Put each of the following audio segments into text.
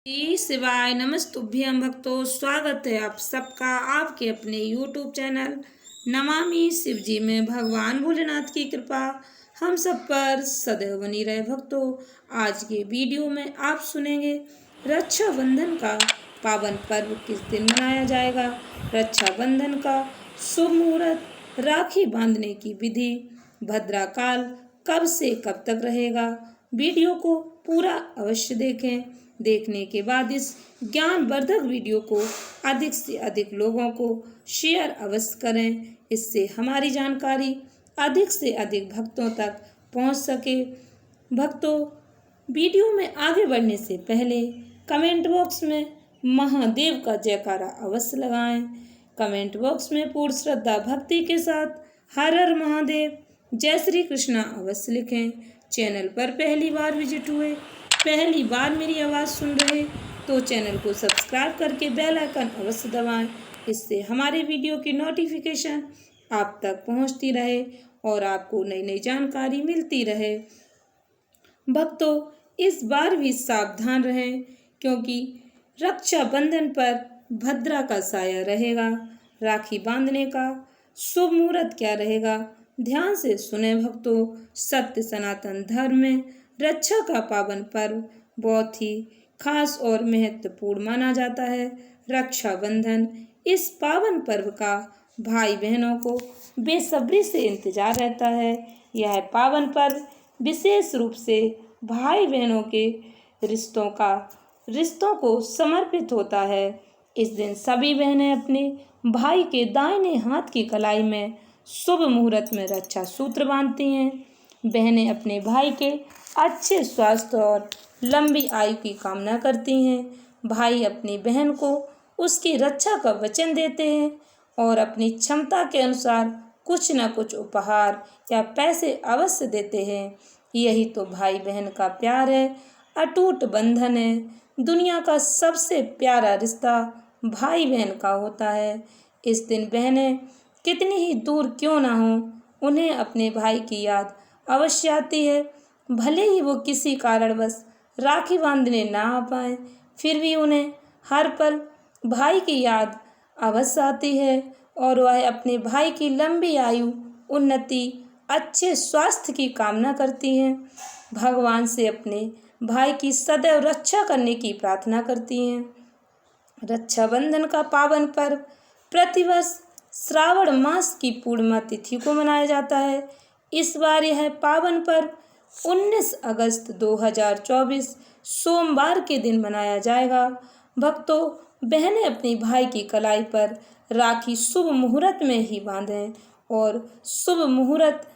श्री शिवाय नमस्तुभ्यं भक्तों, स्वागत है आप सबका आपके अपने YouTube चैनल नमामि शिवजी में। भगवान भोलेनाथ की कृपा हम सब पर सदैव बनी रहे। भक्तों, आज के वीडियो में आप सुनेंगे रक्षाबंधन का पावन पर्व किस दिन मनाया जाएगा, रक्षाबंधन का शुभ मुहूर्त, राखी बांधने की विधि, भद्राकाल कब से कब तक रहेगा। वीडियो को पूरा अवश्य देखें। देखने के बाद इस ज्ञानवर्धक वीडियो को अधिक से अधिक लोगों को शेयर अवश्य करें, इससे हमारी जानकारी अधिक से अधिक भक्तों तक पहुंच सके। भक्तों, वीडियो में आगे बढ़ने से पहले कमेंट बॉक्स में महादेव का जयकारा अवश्य लगाएं। कमेंट बॉक्स में पूर्ण श्रद्धा भक्ति के साथ हर हर महादेव, जय श्री कृष्णा अवश्य लिखें। चैनल पर पहली बार विजिट हुए, पहली बार मेरी आवाज़ सुन रहे तो चैनल को सब्सक्राइब करके बेल आइकन अवश्य दबाएं, इससे हमारे वीडियो की नोटिफिकेशन आप तक पहुंचती रहे और आपको नई नई जानकारी मिलती रहे। भक्तों, इस बार भी सावधान रहें क्योंकि रक्षाबंधन पर भद्रा का साया रहेगा। राखी बांधने का शुभ मुहूर्त क्या रहेगा, ध्यान से सुने भक्तों। सत्य सनातन धर्म में रक्षा का पावन पर्व बहुत ही खास और महत्वपूर्ण माना जाता है। रक्षाबंधन इस पावन पर्व का भाई बहनों को बेसब्री से इंतजार रहता है। यह पावन पर्व विशेष रूप से भाई बहनों के रिश्तों को समर्पित होता है। इस दिन सभी बहनें अपने भाई के दाहिने हाथ की कलाई में शुभ मुहूर्त में रक्षा सूत्र बांधती हैं। बहनें अपने भाई के अच्छे स्वास्थ्य और लंबी आयु की कामना करती हैं। भाई अपनी बहन को उसकी रक्षा का वचन देते हैं और अपनी क्षमता के अनुसार कुछ न कुछ उपहार या पैसे अवश्य देते हैं। यही तो भाई बहन का प्यार है, अटूट बंधन है। दुनिया का सबसे प्यारा रिश्ता भाई बहन का होता है। इस दिन बहनें कितनी ही दूर क्यों ना हो, उन्हें अपने भाई की याद अवश्य आती है। भले ही वो किसी कारणवश राखी बांधने ना आ पाए, फिर भी उन्हें हर पल भाई की याद अवश्य आती है और वह अपने भाई की लंबी आयु, उन्नति, अच्छे स्वास्थ्य की कामना करती हैं। भगवान से अपने भाई की सदैव रक्षा करने की प्रार्थना करती हैं। रक्षाबंधन का पावन पर्व प्रतिवर्ष श्रावण मास की पूर्णिमा तिथि को मनाया जाता है। इस बार यह पावन पर्व 19 अगस्त 2024 सोमवार के दिन मनाया जाएगा। भक्तों, बहनें अपनी भाई की कलाई पर राखी शुभ मुहूर्त में ही बांधें और शुभ मुहूर्त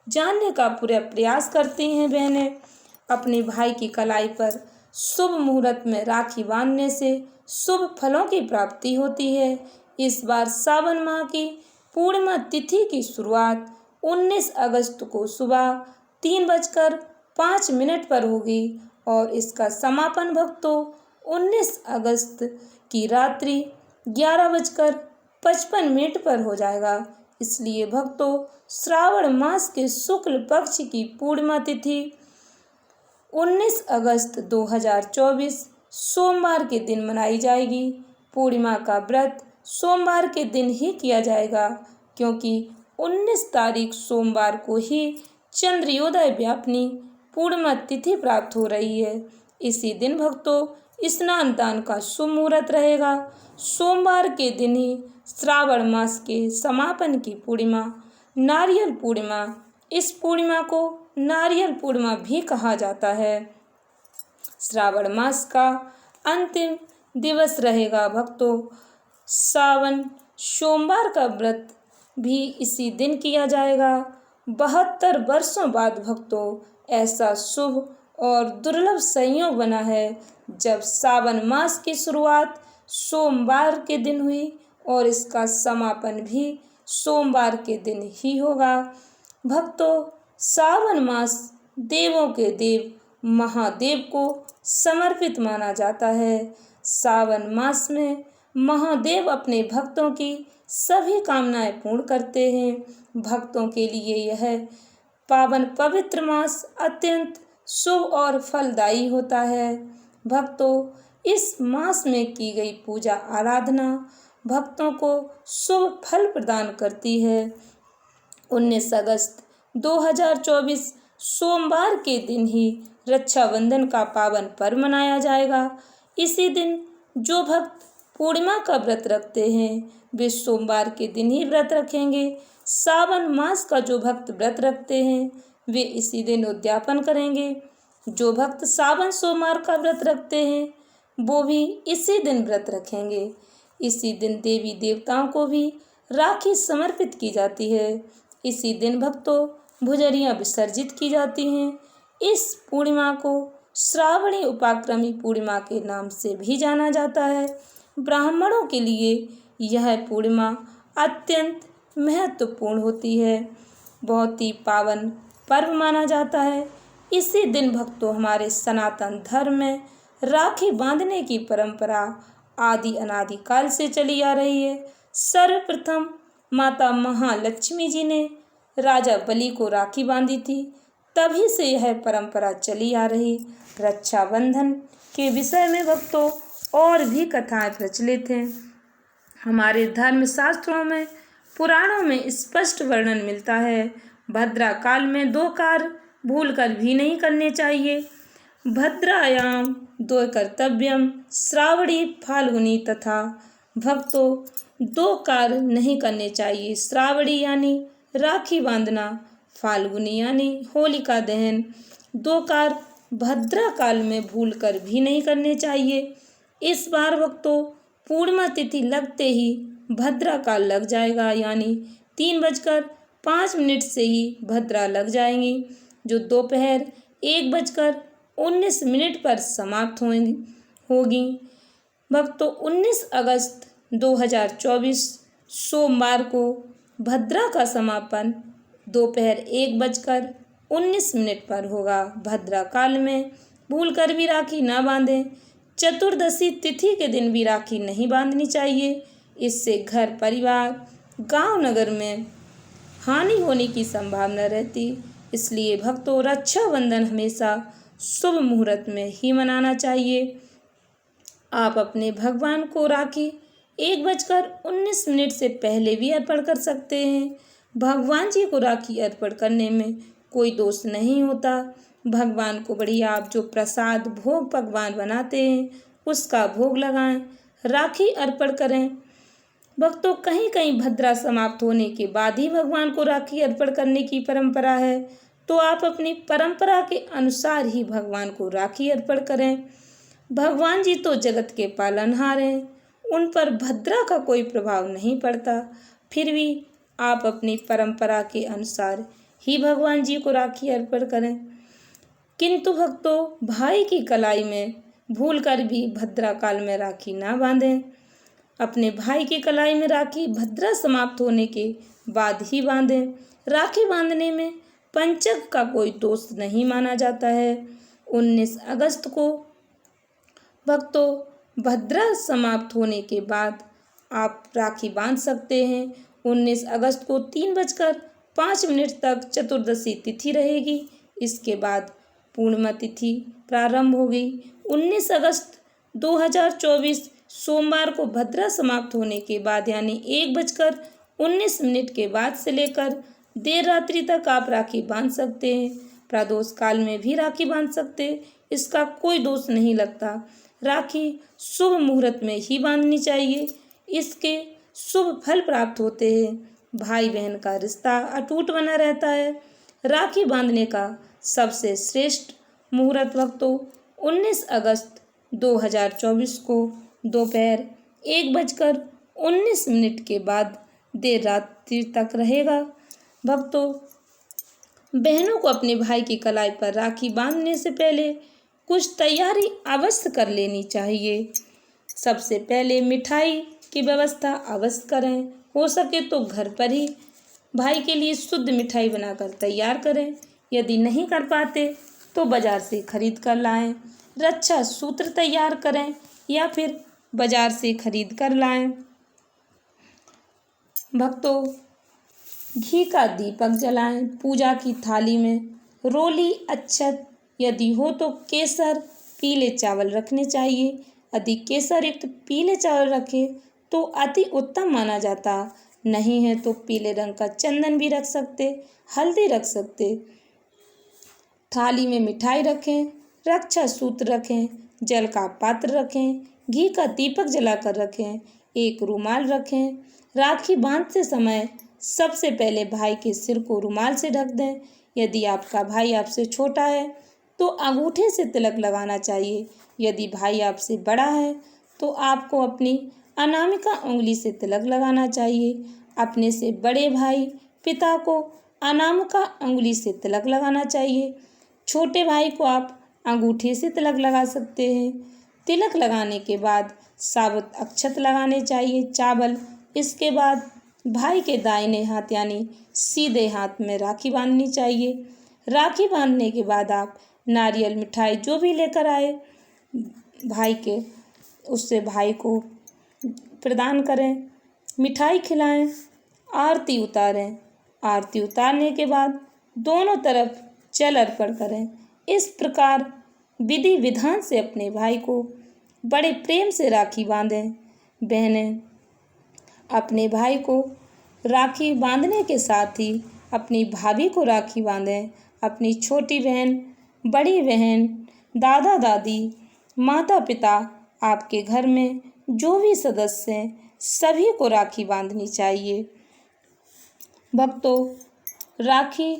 जानने का पूरा प्रयास करती हैं। बहनें अपने भाई की कलाई पर शुभ मुहूर्त में राखी बांधने से शुभ फलों की प्राप्ति होती है। इस बार सावन माह की पूर्णिमा तिथि की शुरुआत 19 अगस्त को सुबह 3:05 पर होगी और इसका समापन भक्तों 19 अगस्त की रात्रि 11:55 पर हो जाएगा। इसलिए भक्तों, श्रावण मास के शुक्ल पक्ष की पूर्णिमा तिथि 19 अगस्त 2024 सोमवार के दिन मनाई जाएगी। पूर्णिमा का व्रत सोमवार के दिन ही किया जाएगा क्योंकि 19 तारीख सोमवार को ही चंद्रोदय व्यापिनी पूर्णिमा तिथि प्राप्त हो रही है। इसी दिन भक्तों स्नान दान का शुभ मुहूर्त रहेगा। सोमवार के दिन ही श्रावण मास के समापन की पूर्णिमा नारियल पूर्णिमा, इस पूर्णिमा को नारियल पूर्णिमा भी कहा जाता है। श्रावण मास का अंतिम दिवस रहेगा भक्तों। सावन सोमवार का व्रत भी इसी दिन किया जाएगा। 72 वर्षों बाद भक्तों ऐसा शुभ और दुर्लभ संयोग बना है जब सावन मास की शुरुआत सोमवार के दिन हुई और इसका समापन भी सोमवार के दिन ही होगा। भक्तों, सावन मास देवों के देव महादेव को समर्पित माना जाता है। सावन मास में महादेव अपने भक्तों की सभी कामनाएं पूर्ण करते हैं। भक्तों के लिए यह पावन पवित्र मास अत्यंत शुभ और फलदायी होता है। भक्तों, इस मास में की गई पूजा आराधना भक्तों को शुभ फल प्रदान करती है। 19 अगस्त 2024 सोमवार के दिन ही रक्षाबंधन का पावन पर्व मनाया जाएगा। इसी दिन जो भक्त पूर्णिमा का व्रत रखते हैं वे सोमवार के दिन ही व्रत रखेंगे। सावन मास का जो भक्त व्रत रखते हैं वे इसी दिन उद्यापन करेंगे। जो भक्त सावन सोमवार का व्रत रखते हैं वो भी इसी दिन व्रत रखेंगे। इसी दिन देवी देवताओं को भी राखी समर्पित की जाती है। इसी दिन भक्तों भुजरियाँ विसर्जित की जाती हैं। इस पूर्णिमा को श्रावणी उपाक्रमी पूर्णिमा के नाम से भी जाना जाता है। ब्राह्मणों के लिए यह पूर्णिमा अत्यंत महत्वपूर्ण होती है, बहुत ही पावन पर्व माना जाता है। इसी दिन भक्तों हमारे सनातन धर्म में राखी बांधने की परंपरा आदि अनादि काल से चली आ रही है। सर्वप्रथम माता महालक्ष्मी जी ने राजा बलि को राखी बांधी थी, तभी से यह परंपरा चली आ रही। रक्षाबंधन के विषय में भक्तों और भी कथाएं प्रचलित हैं। हमारे धर्म शास्त्रों में पुराणों में स्पष्ट वर्णन मिलता है। भद्रा काल में 2 कार्य भूलकर भी नहीं करने चाहिए। भद्रायाम 2 कर्तव्यम श्रावणी फाल्गुनी तथा। भक्तों 2 कार्य नहीं करने चाहिए। श्रावणी यानी राखी बांधना, फाल्गुनी यानी होलिका दहन। 2 कार्य भद्रा काल में भूलकर भी नहीं करने चाहिए। इस बार भक्तों पूर्णिमा तिथि लगते ही भद्रा काल लग जाएगा, यानी 3:05 से ही भद्रा लग जाएंगी, जो दोपहर 1:19 पर समाप्त होगी। भक्तों 19 अगस्त 2024 सोमवार को भद्रा का समापन दोपहर 1:19 पर होगा। भद्रा काल में भूलकर भी राखी न बांधें। चतुर्दशी तिथि के दिन भी राखी नहीं बांधनी चाहिए। इससे घर परिवार गांव नगर में हानि होने की संभावना रहती। इसलिए भक्तों रक्षाबंधन हमेशा शुभ मुहूर्त में ही मनाना चाहिए। आप अपने भगवान को राखी 1:19 से पहले भी अर्पण कर सकते हैं। भगवान जी को राखी अर्पण करने में कोई दोष नहीं होता। भगवान को बढ़िया आप जो प्रसाद भोग पकवान बनाते हैं उसका भोग लगाएं, राखी अर्पण करें। भक्तों कहीं कहीं भद्रा समाप्त होने के बाद ही भगवान को राखी अर्पण करने की परंपरा है, तो आप अपनी परंपरा के अनुसार ही भगवान को राखी अर्पण करें। भगवान जी तो जगत के पालनहार हैं, उन पर भद्रा का कोई प्रभाव नहीं पड़ता। फिर भी आप अपनी परंपरा के अनुसार ही भगवान जी को राखी अर्पण करें। किंतु भक्तों भाई की कलाई में भूलकर भी भद्रा काल में राखी ना बांधें। अपने भाई की कलाई में राखी भद्रा समाप्त होने के बाद ही बांधें। राखी बांधने में पंचक का कोई दोष नहीं माना जाता है। 19 अगस्त को भक्तों भद्रा समाप्त होने के बाद आप राखी बांध सकते हैं। 19 अगस्त को 3:05 तक चतुर्दशी तिथि रहेगी। इसके बाद पूर्णिमा तिथि प्रारंभ होगी। 19 अगस्त 2024 सोमवार को भद्रा समाप्त होने के बाद यानी 1:19 के बाद से लेकर देर रात्रि तक आप राखी बांध सकते हैं। प्रदोष काल में भी राखी बांध सकते हैं, इसका कोई दोष नहीं लगता। राखी शुभ मुहूर्त में ही बांधनी चाहिए, इसके शुभ फल प्राप्त होते हैं। भाई बहन का रिश्ता अटूट बना रहता है। राखी बांधने का सबसे श्रेष्ठ मुहूर्त भक्तों 19 अगस्त 2024 को दोपहर 1:19 के बाद देर रात्रि तक रहेगा। भक्तों बहनों को अपने भाई की कलाई पर राखी बांधने से पहले कुछ तैयारी अवश्य कर लेनी चाहिए। सबसे पहले मिठाई की व्यवस्था अवश्य करें। हो सके तो घर पर ही भाई के लिए शुद्ध मिठाई बनाकर तैयार करें। यदि नहीं कर पाते तो बाजार से खरीद कर लाएं। रक्षा सूत्र तैयार करें या फिर बाजार से खरीद कर लाएं। भक्तों घी का दीपक जलाएं। पूजा की थाली में रोली, अच्छत, यदि हो तो केसर, पीले चावल रखने चाहिए। अधिक केसर युक्त पीले चावल रखें तो अति उत्तम माना जाता। नहीं है तो पीले रंग का चंदन भी रख सकते, हल्दी रख सकते। थाली में मिठाई रखें, रक्षा सूत्र रखें, जल का पात्र रखें, घी का दीपक जलाकर रखें, एक रुमाल रखें। राखी बांधते समय सबसे पहले भाई के सिर को रुमाल से ढक दें। यदि आपका भाई आपसे छोटा है तो अंगूठे से तिलक लगाना चाहिए। यदि भाई आपसे बड़ा है तो आपको अपनी अनामिका उंगली से तिलक लगाना चाहिए। अपने से बड़े भाई पिता को अनामिका उंगली से तिलक लगाना चाहिए। छोटे भाई को आप अंगूठे से तिलक लगा सकते हैं। तिलक लगाने के बाद साबुत अक्षत लगाने चाहिए, चावल। इसके बाद भाई के दाहिने हाथ यानी सीधे हाथ में राखी बांधनी चाहिए। राखी बांधने के बाद आप नारियल, मिठाई जो भी लेकर आए भाई के, उससे भाई को प्रदान करें, मिठाई खिलाएं, आरती उतारें। आरती उतारने के बाद दोनों तरफ जल अर्पण करें। इस प्रकार विधि विधान से अपने भाई को बड़े प्रेम से राखी बांधें। बहनें अपने भाई को राखी बांधने के साथ ही अपनी भाभी को राखी बांधें। अपनी छोटी बहन, बड़ी बहन, दादा दादी, माता पिता, आपके घर में जो भी सदस्य हैं सभी को राखी बांधनी चाहिए। भक्तों, राखी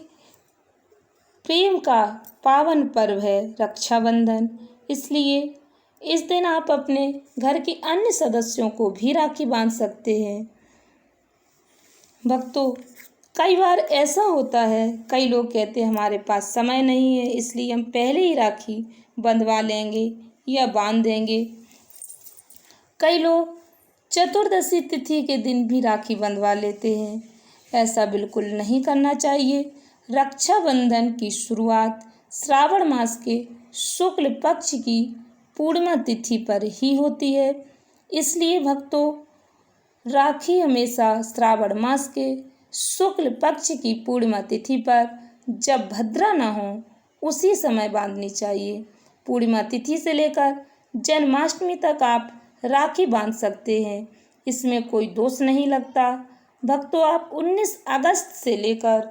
प्रेम का पावन पर्व है, रक्षाबंधन। इसलिए इस दिन आप अपने घर के अन्य सदस्यों को भी राखी बांध सकते हैं। भक्तों, कई बार ऐसा होता है, कई लोग कहते हैं हमारे पास समय नहीं है इसलिए हम पहले ही राखी बंधवा लेंगे या बांध देंगे। कई लोग चतुर्दशी तिथि के दिन भी राखी बंधवा लेते हैं। ऐसा बिल्कुल नहीं करना चाहिए। रक्षाबंधन की शुरुआत श्रावण मास के शुक्ल पक्ष की पूर्णिमा तिथि पर ही होती है। इसलिए भक्तों, राखी हमेशा श्रावण मास के शुक्ल पक्ष की पूर्णिमा तिथि पर, जब भद्रा न हो उसी समय बांधनी चाहिए। पूर्णिमा तिथि से लेकर जन्माष्टमी तक आप राखी बांध सकते हैं, इसमें कोई दोष नहीं लगता। भक्तों, आप 19 अगस्त से लेकर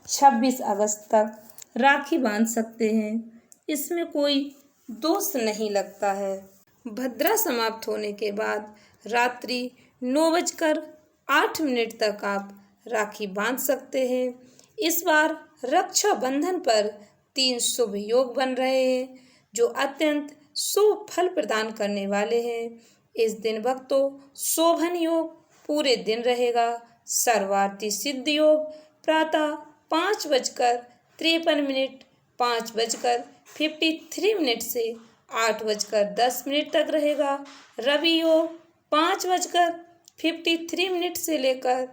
26 अगस्त तक राखी बांध सकते हैं, इसमें कोई दोष नहीं लगता है। भद्रा समाप्त होने के बाद रात्रि 9:08 तक आप राखी बांध सकते हैं। इस बार रक्षाबंधन पर 3 शुभ योग बन रहे हैं जो अत्यंत शुभ फल प्रदान करने वाले हैं। इस दिन भक्तों, शोभन योग पूरे दिन रहेगा। सर्वार्थी सिद्ध योग प्रातः 5:53, 5:53 से 8:10 तक रहेगा। रवि योग 5:53 से लेकर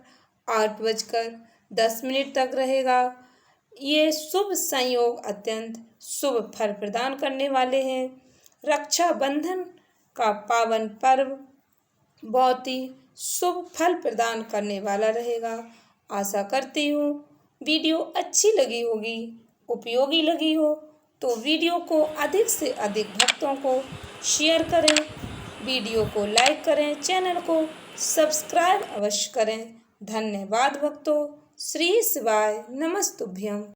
8:10 तक रहेगा। ये शुभ संयोग अत्यंत शुभ फल प्रदान करने वाले हैं। रक्षाबंधन का पावन पर्व बहुत ही शुभ फल प्रदान करने वाला रहेगा। आशा करती हूँ वीडियो अच्छी लगी होगी, उपयोगी लगी हो तो वीडियो को अधिक से अधिक भक्तों को शेयर करें, वीडियो को लाइक करें, चैनल को सब्सक्राइब अवश्य करें। धन्यवाद भक्तों। श्री शिवाय नमस्तुभ्यम।